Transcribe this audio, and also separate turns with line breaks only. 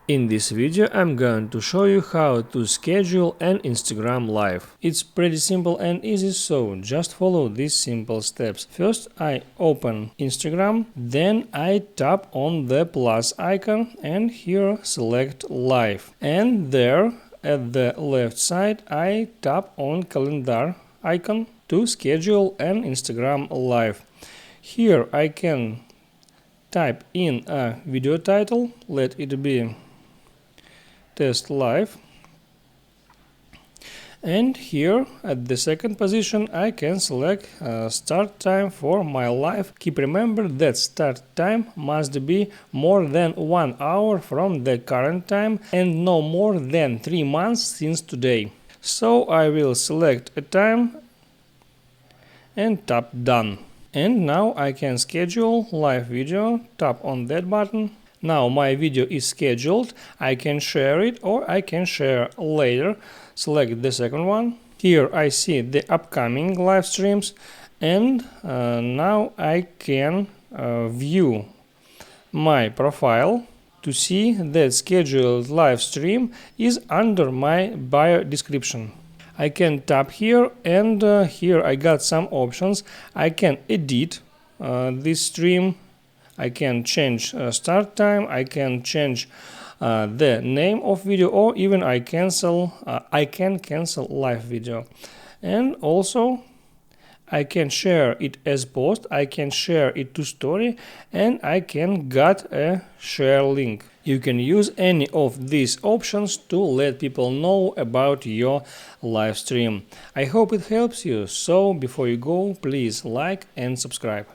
In this video I'm going to show you how to schedule an Instagram live. It's pretty simple and easy, so just follow these simple steps. First I open Instagram, then I tap on the plus icon and here select live. And there at the left side I tap on calendar icon to schedule an Instagram live. Here I can type in a video title, let it be test live, and here at the second position I can select start time for my live. Keep remember that start time must be more than 1 hour from the current time and no more than 3 months since today. So I will select a time and tap done. And now I can schedule live video, tap on that button. Now my video is scheduled, I can share it or I can share later. Select the second one. Here I see the upcoming live streams and now I can view my profile to see that scheduled live stream is under my bio description. I can tap here and here I got some options. I can edit this stream. I can change start time, I can change the name of video, or even I can cancel live video. And also I can share it as post, I can share it to story, and I can get a share link. You can use any of these options to let people know about your live stream. I hope it helps you, so before you go, please like and subscribe.